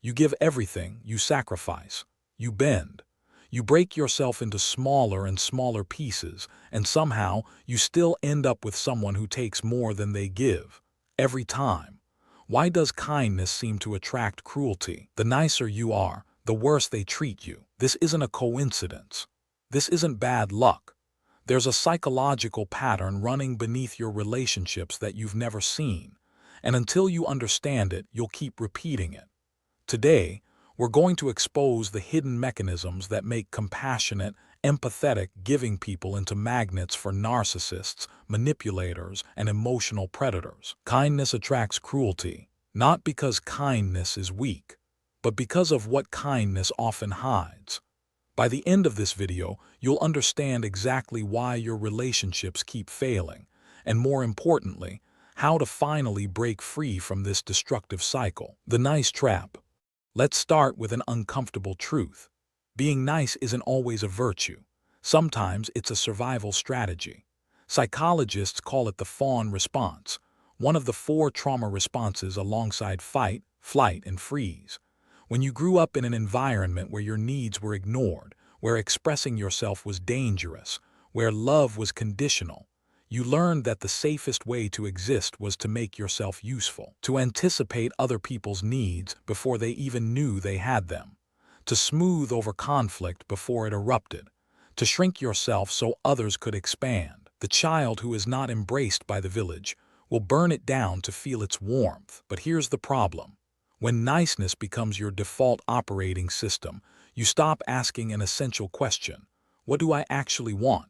You give everything, you sacrifice, you bend. You break yourself into smaller and smaller pieces, and somehow you still end up with someone who takes more than they give. Every time. Why does kindness seem to attract cruelty? The nicer you are, the worse they treat you. This isn't a coincidence. This isn't bad luck. There's a psychological pattern running beneath your relationships that you've never seen, and until you understand it, you'll keep repeating it. Today, we're going to expose the hidden mechanisms that make compassionate, empathetic, giving people into magnets for narcissists, manipulators, and emotional predators. Kindness attracts cruelty, not because kindness is weak, but because of what kindness often hides. By the end of this video, you'll understand exactly why your relationships keep failing, and more importantly, how to finally break free from this destructive cycle. The nice trap. Let's start with an uncomfortable truth. Being nice isn't always a virtue. Sometimes it's a survival strategy. Psychologists call it the fawn response, one of the 4 trauma responses alongside fight, flight, and freeze. When you grew up in an environment where your needs were ignored, where expressing yourself was dangerous, where love was conditional, you learned that the safest way to exist was to make yourself useful, to anticipate other people's needs before they even knew they had them, to smooth over conflict before it erupted, to shrink yourself so others could expand. The child who is not embraced by the village will burn it down to feel its warmth. But here's the problem. When niceness becomes your default operating system, you stop asking an essential question: what do I actually want?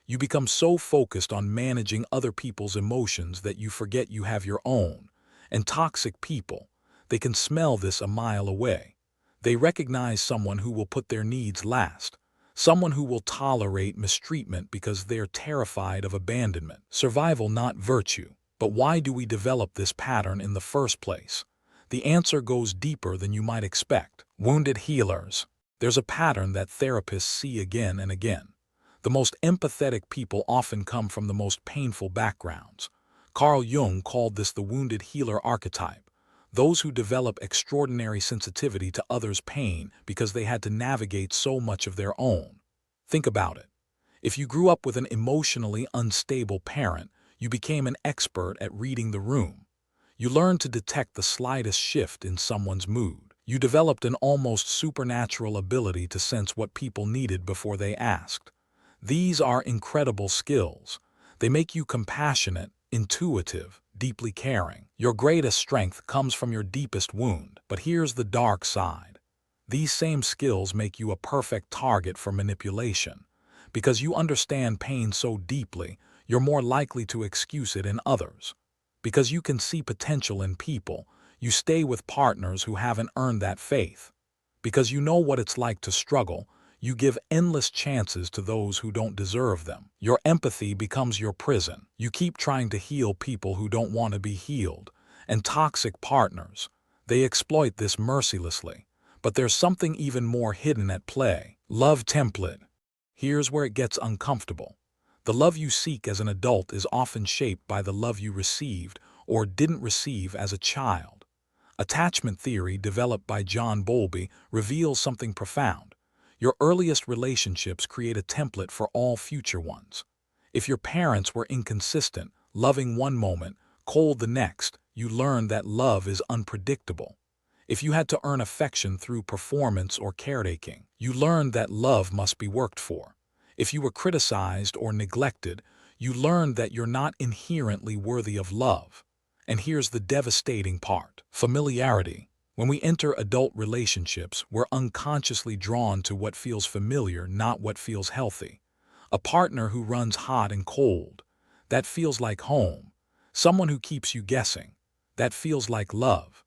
You become so focused on managing other people's emotions that you forget you have your own. And toxic people, they can smell this a mile away. They recognize someone who will put their needs last, someone who will tolerate mistreatment because they're terrified of abandonment. Survival, not virtue. But why do we develop this pattern in the first place? The answer goes deeper than you might expect. Wounded healers. There's a pattern that therapists see again and again. The most empathetic people often come from the most painful backgrounds. Carl Jung called this the wounded healer archetype, those who develop extraordinary sensitivity to others' pain because they had to navigate so much of their own. Think about it. If you grew up with an emotionally unstable parent, you became an expert at reading the room. You learned to detect the slightest shift in someone's mood. You developed an almost supernatural ability to sense what people needed before they asked. These are incredible skills. They make you compassionate, intuitive, deeply caring. Your greatest strength comes from your deepest wound. But here's the dark side. These same skills make you a perfect target for manipulation. Because you understand pain so deeply, you're more likely to excuse it in others. Because you can see potential in people, you stay with partners who haven't earned that faith. Because you know what it's like to struggle, you give endless chances to those who don't deserve them. Your empathy becomes your prison. You keep trying to heal people who don't want to be healed. And toxic partners, they exploit this mercilessly. But there's something even more hidden at play. Love template. Here's where it gets uncomfortable. The love you seek as an adult is often shaped by the love you received or didn't receive as a child. Attachment theory, developed by John Bowlby, reveals something profound. Your earliest relationships create a template for all future ones. If your parents were inconsistent, loving one moment, cold the next, you learn that love is unpredictable. If you had to earn affection through performance or caretaking, you learned that love must be worked for. If you were criticized or neglected, you learned that you're not inherently worthy of love. And here's the devastating part: familiarity. When we enter adult relationships, we're unconsciously drawn to what feels familiar, not what feels healthy. A partner who runs hot and cold, that feels like home. Someone who keeps you guessing, that feels like love.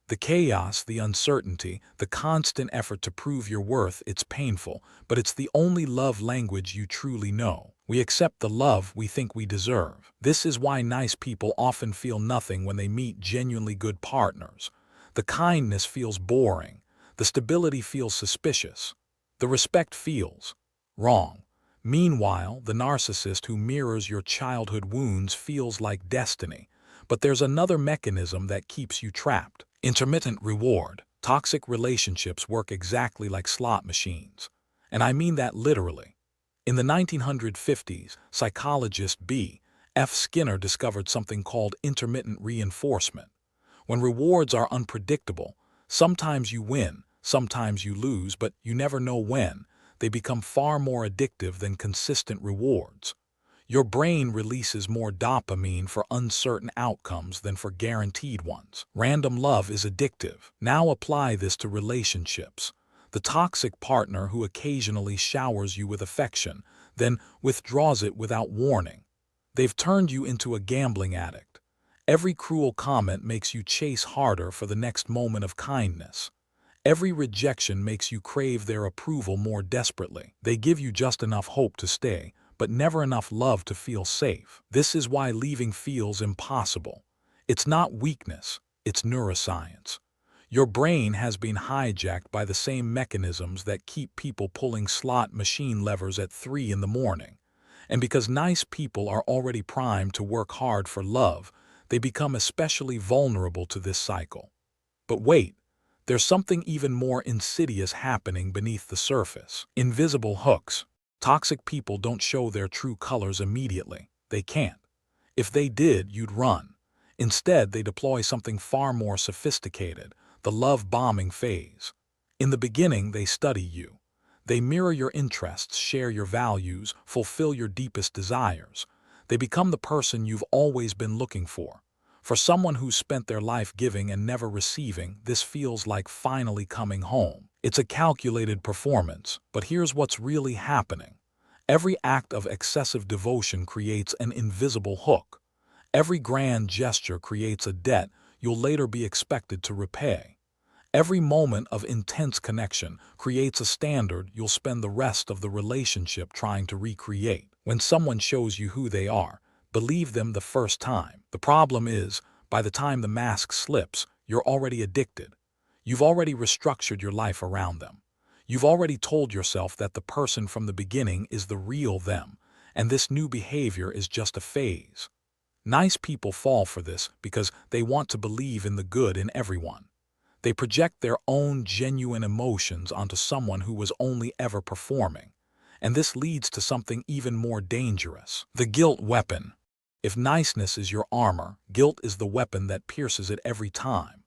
The chaos, the uncertainty, the constant effort to prove your worth, it's painful, but it's the only love language you truly know. We accept the love we think we deserve. This is why nice people often feel nothing when they meet genuinely good partners. The kindness feels boring. The stability feels suspicious. The respect feels wrong. Meanwhile, the narcissist who mirrors your childhood wounds feels like destiny. But there's another mechanism that keeps you trapped: intermittent reward. Toxic relationships work exactly like slot machines. And I mean that literally. In the 1950s, psychologist B. F. Skinner discovered something called intermittent reinforcement. When rewards are unpredictable, sometimes you win, sometimes you lose, but you never know when, they become far more addictive than consistent rewards. Your brain releases more dopamine for uncertain outcomes than for guaranteed ones. Random love is addictive. Now apply this to relationships. The toxic partner who occasionally showers you with affection, then withdraws it without warning. They've turned you into a gambling addict. Every cruel comment makes you chase harder for the next moment of kindness. Every rejection makes you crave their approval more desperately. They give you just enough hope to stay, but never enough love to feel safe. This is why leaving feels impossible. It's not weakness, it's neuroscience. Your brain has been hijacked by the same mechanisms that keep people pulling slot machine levers at 3 in the morning. And because nice people are already primed to work hard for love, they become especially vulnerable to this cycle. But wait, there's something even more insidious happening beneath the surface. Invisible hooks. Toxic people don't show their true colors immediately. They can't. If they did, you'd run. Instead, they deploy something far more sophisticated, the love bombing phase. In the beginning, they study you. They mirror your interests, share your values, fulfill your deepest desires. They become the person you've always been looking for. For someone who's spent their life giving and never receiving, this feels like finally coming home. It's a calculated performance, but here's what's really happening. Every act of excessive devotion creates an invisible hook. Every grand gesture creates a debt you'll later be expected to repay. Every moment of intense connection creates a standard you'll spend the rest of the relationship trying to recreate. When someone shows you who they are, believe them the first time. The problem is, by the time the mask slips, you're already addicted. You've already restructured your life around them. You've already told yourself that the person from the beginning is the real them, and this new behavior is just a phase. Nice people fall for this because they want to believe in the good in everyone. They project their own genuine emotions onto someone who was only ever performing. And this leads to something even more dangerous: the guilt weapon. If niceness is your armor, guilt is the weapon that pierces it every time.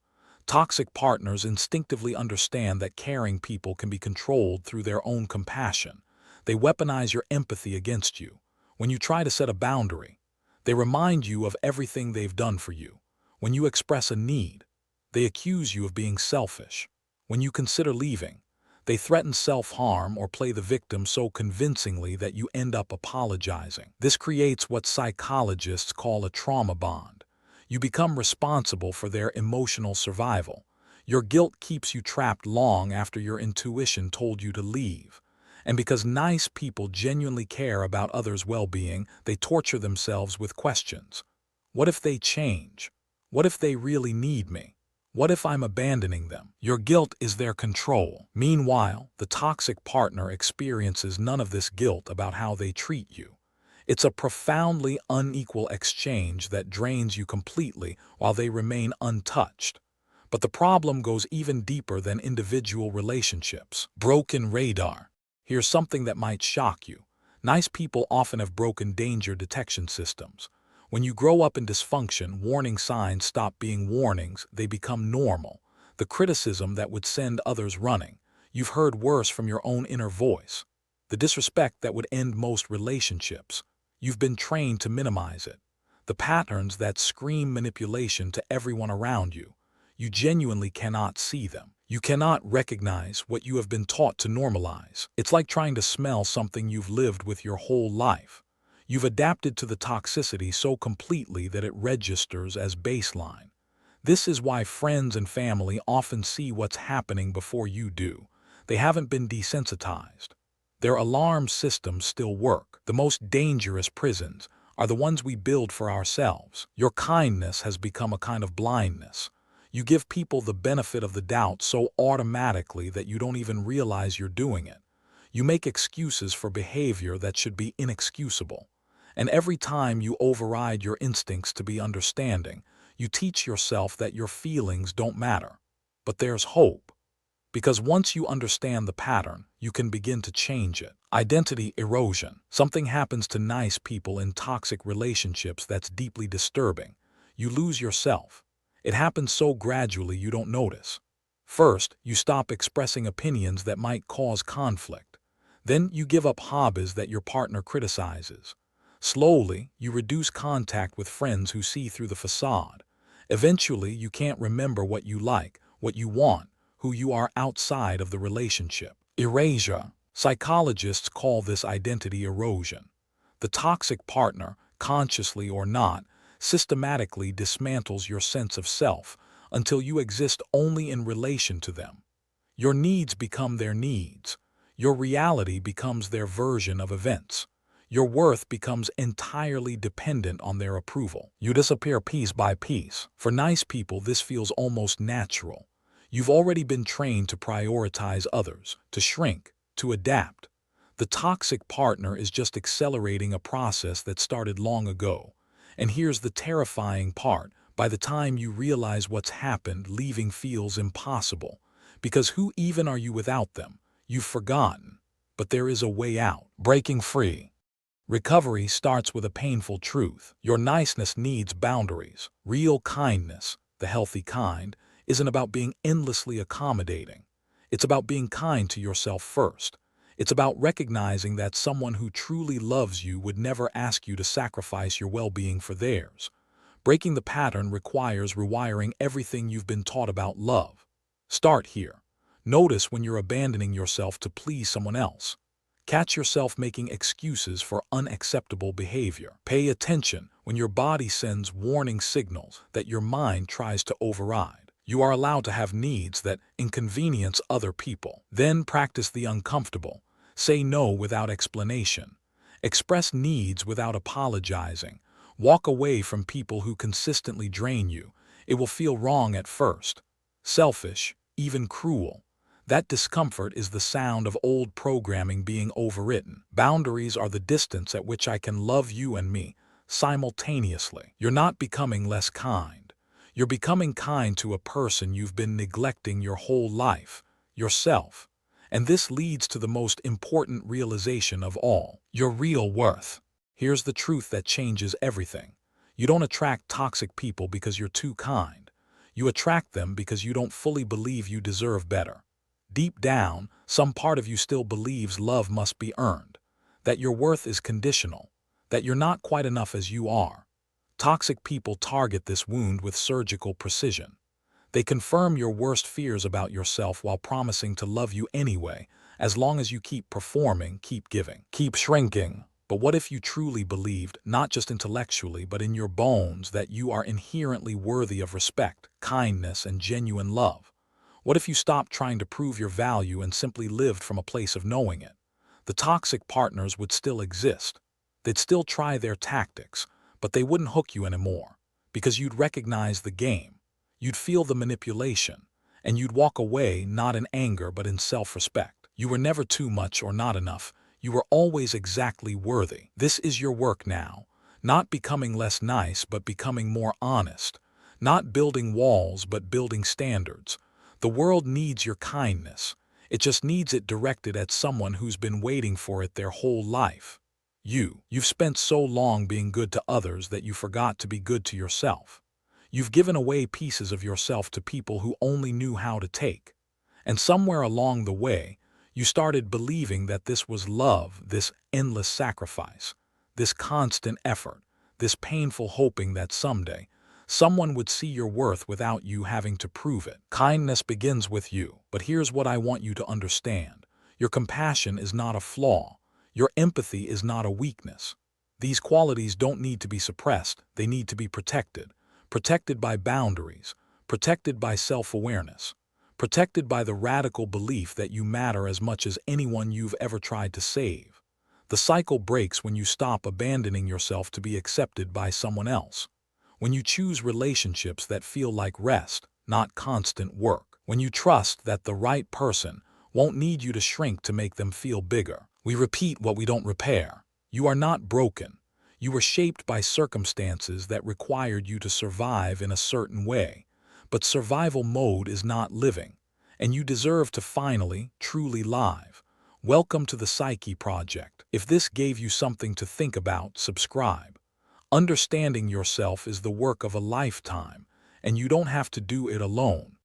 Toxic partners instinctively understand that caring people can be controlled through their own compassion. They weaponize your empathy against you. When you try to set a boundary, they remind you of everything they've done for you. When you express a need, they accuse you of being selfish. When you consider leaving, they threaten self-harm or play the victim so convincingly that you end up apologizing. This creates what psychologists call a trauma bond. You become responsible for their emotional survival. Your guilt keeps you trapped long after your intuition told you to leave. And because nice people genuinely care about others' well-being, they torture themselves with questions. What if they change? What if they really need me? What if I'm abandoning them? Your guilt is their control. Meanwhile, the toxic partner experiences none of this guilt about how they treat you. It's a profoundly unequal exchange that drains you completely while they remain untouched. But the problem goes even deeper than individual relationships. Broken radar. Here's something that might shock you. Nice people often have broken danger detection systems. When you grow up in dysfunction, warning signs stop being warnings, they become normal. The criticism that would send others running. You've heard worse from your own inner voice. The disrespect that would end most relationships. You've been trained to minimize it. The patterns that scream manipulation to everyone around you. You genuinely cannot see them. You cannot recognize what you have been taught to normalize. It's like trying to smell something you've lived with your whole life. You've adapted to the toxicity so completely that it registers as baseline. This is why friends and family often see what's happening before you do. They haven't been desensitized. Their alarm systems still work. The most dangerous prisons are the ones we build for ourselves. Your kindness has become a kind of blindness. You give people the benefit of the doubt so automatically that you don't even realize you're doing it. You make excuses for behavior that should be inexcusable. And every time you override your instincts to be understanding, you teach yourself that your feelings don't matter. But there's hope. Because once you understand the pattern, you can begin to change it. Identity erosion. Something happens to nice people in toxic relationships that's deeply disturbing. You lose yourself. It happens so gradually you don't notice. First, you stop expressing opinions that might cause conflict. Then you give up hobbies that your partner criticizes. Slowly, you reduce contact with friends who see through the facade. Eventually, you can't remember what you like, what you want, who you are outside of the relationship. Erasure. Psychologists call this identity erosion. The toxic partner, consciously or not, systematically dismantles your sense of self until you exist only in relation to them. Your needs become their needs. Your reality becomes their version of events. Your worth becomes entirely dependent on their approval. You disappear piece by piece. For nice people, this feels almost natural. You've already been trained to prioritize others, to shrink, to adapt. The toxic partner is just accelerating a process that started long ago. And here's the terrifying part. By the time you realize what's happened, leaving feels impossible. Because who even are you without them? You've forgotten. But there is a way out. Breaking free. Recovery starts with a painful truth. Your niceness needs boundaries. Real kindness, the healthy kind, isn't about being endlessly accommodating. It's about being kind to yourself first. It's about recognizing that someone who truly loves you would never ask you to sacrifice your well-being for theirs. Breaking the pattern requires rewiring everything you've been taught about love. Start here. Notice when you're abandoning yourself to please someone else. Catch yourself making excuses for unacceptable behavior. Pay attention when your body sends warning signals that your mind tries to override. You are allowed to have needs that inconvenience other people. Then practice the uncomfortable. Say no without explanation. Express needs without apologizing. Walk away from people who consistently drain you. It will feel wrong at first. Selfish, even cruel. That discomfort is the sound of old programming being overwritten. Boundaries are the distance at which I can love you and me simultaneously. You're not becoming less kind. You're becoming kind to a person you've been neglecting your whole life, yourself. And this leads to the most important realization of all, your real worth. Here's the truth that changes everything. You don't attract toxic people because you're too kind. You attract them because you don't fully believe you deserve better. Deep down, some part of you still believes love must be earned, that your worth is conditional, that you're not quite enough as you are. Toxic people target this wound with surgical precision. They confirm your worst fears about yourself while promising to love you anyway, as long as you keep performing, keep giving, keep shrinking. But what if you truly believed, not just intellectually, but in your bones, that you are inherently worthy of respect, kindness, and genuine love? What if you stopped trying to prove your value and simply lived from a place of knowing it? The toxic partners would still exist. They'd still try their tactics, but they wouldn't hook you anymore, because you'd recognize the game. You'd feel the manipulation, and you'd walk away not in anger but in self-respect. You were never too much or not enough. You were always exactly worthy. This is your work now. Not becoming less nice but becoming more honest. Not building walls but building standards. The world needs your kindness. It just needs it directed at someone who's been waiting for it their whole life. You've spent so long being good to others that you forgot to be good to yourself. You've given away pieces of yourself to people who only knew how to take. And somewhere along the way, you started believing that this was love, this endless sacrifice, this constant effort, this painful hoping that someday, someone would see your worth without you having to prove it. Kindness begins with you, but here's what I want you to understand. Your compassion is not a flaw. Your empathy is not a weakness. These qualities don't need to be suppressed. They need to be protected. Protected by boundaries. Protected by self-awareness. Protected by the radical belief that you matter as much as anyone you've ever tried to save. The cycle breaks when you stop abandoning yourself to be accepted by someone else. When you choose relationships that feel like rest, not constant work. When you trust that the right person won't need you to shrink to make them feel bigger. We repeat what we don't repair. You are not broken. You were shaped by circumstances that required you to survive in a certain way. But survival mode is not living, and you deserve to finally, truly live. Welcome to the Psyche Project. If this gave you something to think about, subscribe. Understanding yourself is the work of a lifetime, and you don't have to do it alone.